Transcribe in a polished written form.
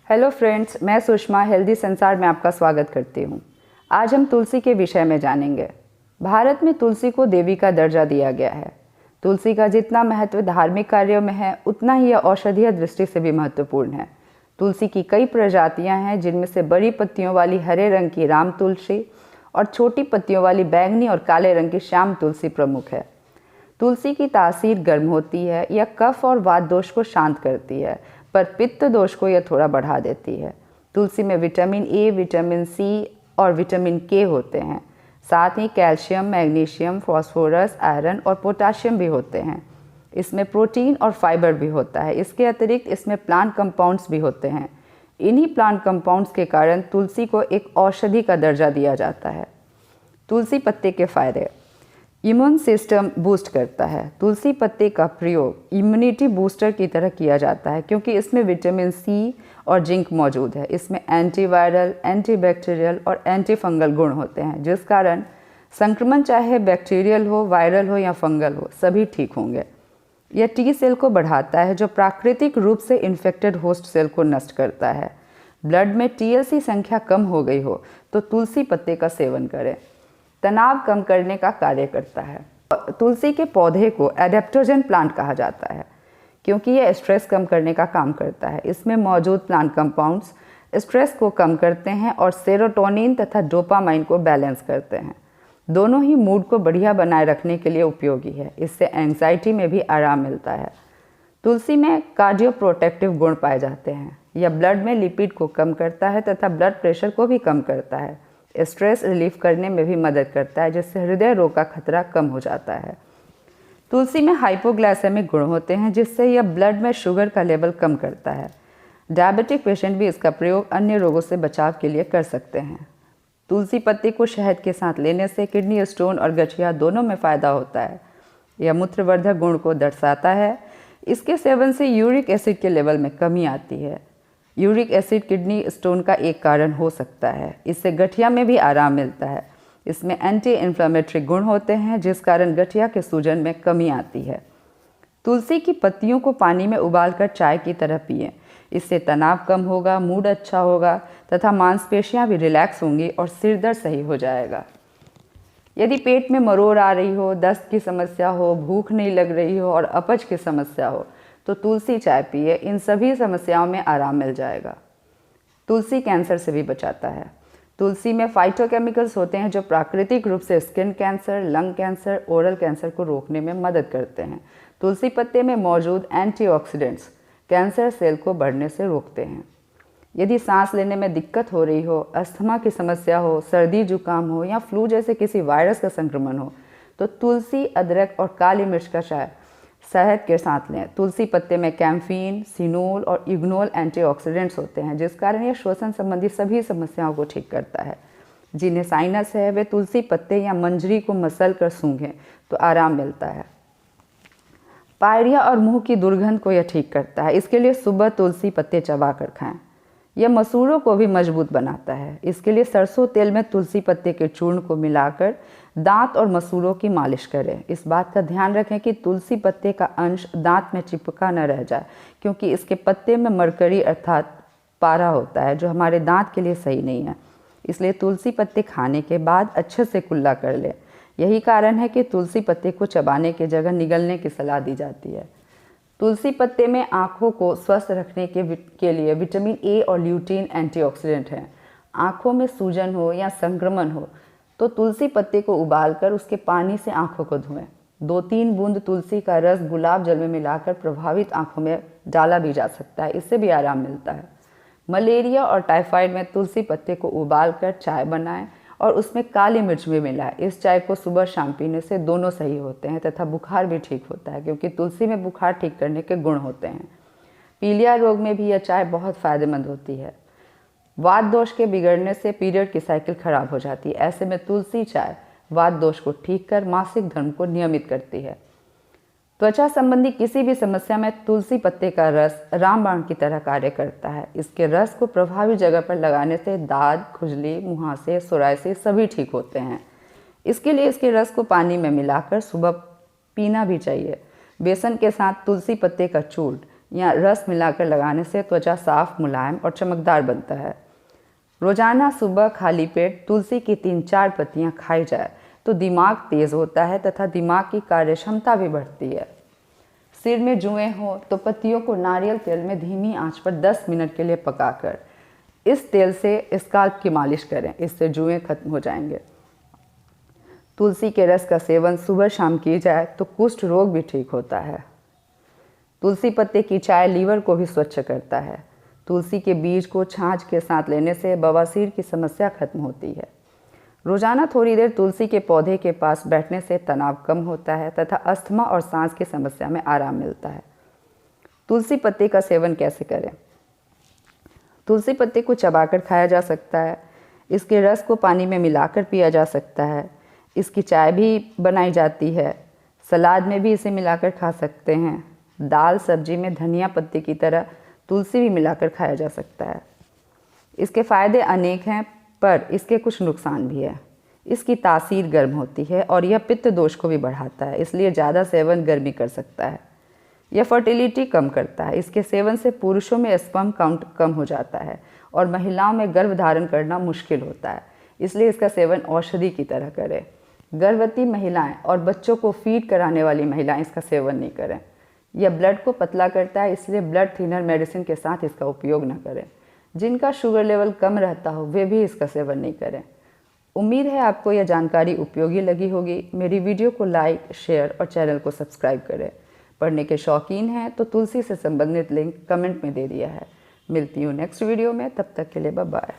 Hello friends, मैं Sushma healthy संसार में आपका स्वागत करती हूँ। आज हम तुलसी के विषय में जानेंगे। भारत में तुलसी को देवी का दर्जा दिया गया है। तुलसी का जितना महत्व धार्मिक कार्यों में है, उतना ही यह औषधीय दृष्टि से भी महत्वपूर्ण है। तुलसी की कई प्रजातियां हैं, जिनमें से बड़ी पत्तियों वाली हरे रंग की राम तुलसी और छोटी पत्तियों वाली बैंगनी और काले रंग की श्याम तुलसी प्रमुख है। तुलसी की तासीर गर्म होती है। यह कफ और वात दोष को शांत करती है, पर पित्त दोष को यह थोड़ा बढ़ा देती है। तुलसी में विटामिन ए, विटामिन सी और विटामिन के होते हैं। साथ ही कैल्शियम, मैग्नीशियम, फास्फोरस, आयरन और पोटाशियम भी होते हैं। इसमें प्रोटीन और फाइबर भी होता है। इसके अतिरिक्त इसमें प्लांट कंपाउंड्स भी होते हैं। इन्हीं प्लांट कंपाउंड्स के कारण तुलसी को एक औषधि का दर्जा दिया जाता है। तुलसी पत्ते के फायदे: इम्यून सिस्टम बूस्ट करता है। तुलसी पत्ते का प्रयोग इम्यूनिटी बूस्टर की तरह किया जाता है, क्योंकि इसमें विटामिन सी और जिंक मौजूद है। इसमें एंटीवायरल, एंटीबैक्टीरियल और एंटी फंगल गुण होते हैं, जिस कारण संक्रमण चाहे बैक्टीरियल हो, वायरल हो या फंगल हो, सभी ठीक होंगे। यह टी सेल को बढ़ाता है, जो प्राकृतिक रूप से इन्फेक्टेड होस्ट सेल को नष्ट करता है। ब्लड में टीएलसी संख्या कम हो गई हो तो तुलसी पत्ते का सेवन करें। तनाव कम करने का कार्य करता है। तुलसी के पौधे को एडेप्टोजन प्लांट कहा जाता है, क्योंकि यह स्ट्रेस कम करने का काम करता है। इसमें मौजूद प्लांट कंपाउंड्स स्ट्रेस को कम करते हैं और सेरोटोनिन तथा डोपामाइन को बैलेंस करते हैं। दोनों ही मूड को बढ़िया बनाए रखने के लिए उपयोगी है। इससे एंग्जाइटी में भी आराम मिलता है। तुलसी में कार्डियो प्रोटेक्टिव गुण पाए जाते हैं। यह ब्लड में लिपिड को कम करता है तथा ब्लड प्रेशर को भी कम करता है। स्ट्रेस रिलीफ करने में भी मदद करता है, जिससे हृदय रोग का खतरा कम हो जाता है। तुलसी में हाइपोग्लाइसेमिक गुण होते हैं, जिससे यह ब्लड में शुगर का लेवल कम करता है। डायबिटिक पेशेंट भी इसका प्रयोग अन्य रोगों से बचाव के लिए कर सकते हैं। तुलसी पत्ती को शहद के साथ लेने से किडनी स्टोन और गठिया दोनों में फ़ायदा होता है। यह मूत्रवर्धक गुण को दर्शाता है। इसके सेवन से यूरिक एसिड के लेवल में कमी आती है। यूरिक एसिड किडनी स्टोन का एक कारण हो सकता है। इससे गठिया में भी आराम मिलता है। इसमें एंटी इन्फ्लेमेटरी गुण होते हैं, जिस कारण गठिया के सूजन में कमी आती है। तुलसी की पत्तियों को पानी में उबालकर चाय की तरह पिएं। इससे तनाव कम होगा, मूड अच्छा होगा तथा मांसपेशियां भी रिलैक्स होंगी और सिर दर्द सही हो जाएगा। यदि पेट में मरोड़ आ रही हो, दस्त की समस्या हो, भूख नहीं लग रही हो और अपच की समस्या हो, तो तुलसी चाय पिए। इन सभी समस्याओं में आराम मिल जाएगा। तुलसी कैंसर से भी बचाता है। तुलसी में फाइटोकेमिकल्स होते हैं, जो प्राकृतिक रूप से skin cancer, lung cancer, oral cancer को रोकने में मदद करते हैं। तुलसी पत्ते में मौजूद एंटीऑक्सीडेंट्स कैंसर सेल को बढ़ने से रोकते हैं। यदि सांस लेने में दिक्कत हो रही हो, अस्थमा की समस्या हो, सर्दी जुकाम हो या फ्लू जैसे किसी वायरस का संक्रमण हो, तो तुलसी, अदरक और काली मिर्च का चाय शहद के साथ लें। तुलसी पत्ते में कैम्फीन, सिनोल और इग्नोल एंटीऑक्सीडेंट्स होते हैं, जिस कारण यह श्वसन संबंधी सभी समस्याओं को ठीक करता है। जिन्हें साइनस है, वे तुलसी पत्ते या मंजरी को मसल कर सूंघें तो आराम मिलता है। पायरिया और मुंह की दुर्गंध को यह ठीक करता है। इसके लिए सुबह तुलसी पत्ते चबा कर खाएं। यह मसूड़ों को भी मजबूत बनाता है। इसके लिए सरसों तेल में तुलसी पत्ते के चूर्ण को मिलाकर दांत और मसूड़ों की मालिश करें। इस बात का ध्यान रखें कि तुलसी पत्ते का अंश दांत में चिपका न रह जाए, क्योंकि इसके पत्ते में मरकरी अर्थात पारा होता है, जो हमारे दांत के लिए सही नहीं है। इसलिए तुलसी पत्ते खाने के बाद अच्छे से कुल्ला कर लें। यही कारण है कि तुलसी पत्ते को चबाने की जगह निगलने की सलाह दी जाती है। तुलसी पत्ते में आँखों को स्वस्थ रखने के लिए विटामिन ए और ल्यूटीन एंटीऑक्सीडेंट हैं। आँखों में सूजन हो या संक्रमण हो तो तुलसी पत्ते को उबालकर उसके पानी से आँखों को धोएं। 2-3 बूंद तुलसी का रस गुलाब जल में मिलाकर प्रभावित आँखों में डाला भी जा सकता है। इससे भी आराम मिलता है। मलेरिया और टाइफाइड में तुलसी पत्ते को उबालकर चाय बनाएं और उसमें काली मिर्च भी मिलाएं। इस चाय को सुबह शाम पीने से दोनों सही होते हैं तथा बुखार भी ठीक होता है, क्योंकि तुलसी में बुखार ठीक करने के गुण होते हैं। पीलिया रोग में भी यह चाय बहुत फ़ायदेमंद होती है। वात दोष के बिगड़ने से पीरियड की साइकिल खराब हो जाती है। ऐसे में तुलसी चाय वात दोष को ठीक कर मासिक धर्म को नियमित करती है। त्वचा संबंधी किसी भी समस्या में तुलसी पत्ते का रस रामबाण की तरह कार्य करता है। इसके रस को प्रभावी जगह पर लगाने से दाद, खुजली, मुहासे, सोरायसिस सभी ठीक होते हैं। इसके लिए इसके रस को पानी में मिलाकर सुबह पीना भी चाहिए। बेसन के साथ तुलसी पत्ते का चूर्ण या रस मिलाकर लगाने से त्वचा साफ, मुलायम और चमकदार बनता है। रोजाना सुबह खाली पेट तुलसी की 3-4 पत्तियां खाई जाए तो दिमाग तेज होता है तथा दिमाग की कार्यक्षमता भी बढ़ती है। सिर में जुएं हो तो पत्तियों को नारियल तेल में धीमी आंच पर 10 मिनट के लिए पकाकर इस तेल से स्काल्प की मालिश करें, इससे जुएं खत्म हो जाएंगे। तुलसी के रस का सेवन सुबह शाम की जाए तो कुष्ठ रोग भी ठीक होता है। तुलसी पत्ते की चाय लीवर को भी स्वच्छ करता है। तुलसी के बीज को छाछ के साथ लेने से बवासीर की समस्या खत्म होती है। रोजाना थोड़ी देर तुलसी के पौधे के पास बैठने से तनाव कम होता है तथा अस्थमा और सांस की समस्या में आराम मिलता है। तुलसी पत्ते का सेवन कैसे करें? तुलसी पत्ते को चबाकर खाया जा सकता है। इसके रस को पानी में मिलाकर पिया जा सकता है। इसकी चाय भी बनाई जाती है। सलाद में भी इसे मिलाकर खा सकते हैं। दाल सब्जी में धनिया पत्ते की तरह तुलसी भी मिलाकर खाया जा सकता है। इसके फ़ायदे अनेक हैं, पर इसके कुछ नुकसान भी है। इसकी तासीर गर्म होती है और यह पित्त दोष को भी बढ़ाता है, इसलिए ज़्यादा सेवन गर्मी कर सकता है। यह फर्टिलिटी कम करता है। इसके सेवन से पुरुषों में स्पर्म काउंट कम हो जाता है और महिलाओं में गर्भ धारण करना मुश्किल होता है, इसलिए इसका सेवन औषधि की तरह करें। गर्भवती महिलाएं और बच्चों को फीड कराने वाली महिलाएं इसका सेवन नहीं करें। यह ब्लड को पतला करता है, इसलिए ब्लड थिनर मेडिसिन के साथ इसका उपयोग न करें। जिनका शुगर लेवल कम रहता हो वे भी इसका सेवन नहीं करें। उम्मीद है आपको यह जानकारी उपयोगी लगी होगी। मेरी वीडियो को लाइक, शेयर और चैनल को सब्सक्राइब करें। पढ़ने के शौकीन हैं तो तुलसी से संबंधित लिंक कमेंट में दे दिया है। मिलती हूँ नेक्स्ट वीडियो में, तब तक के लिए बाय बाय।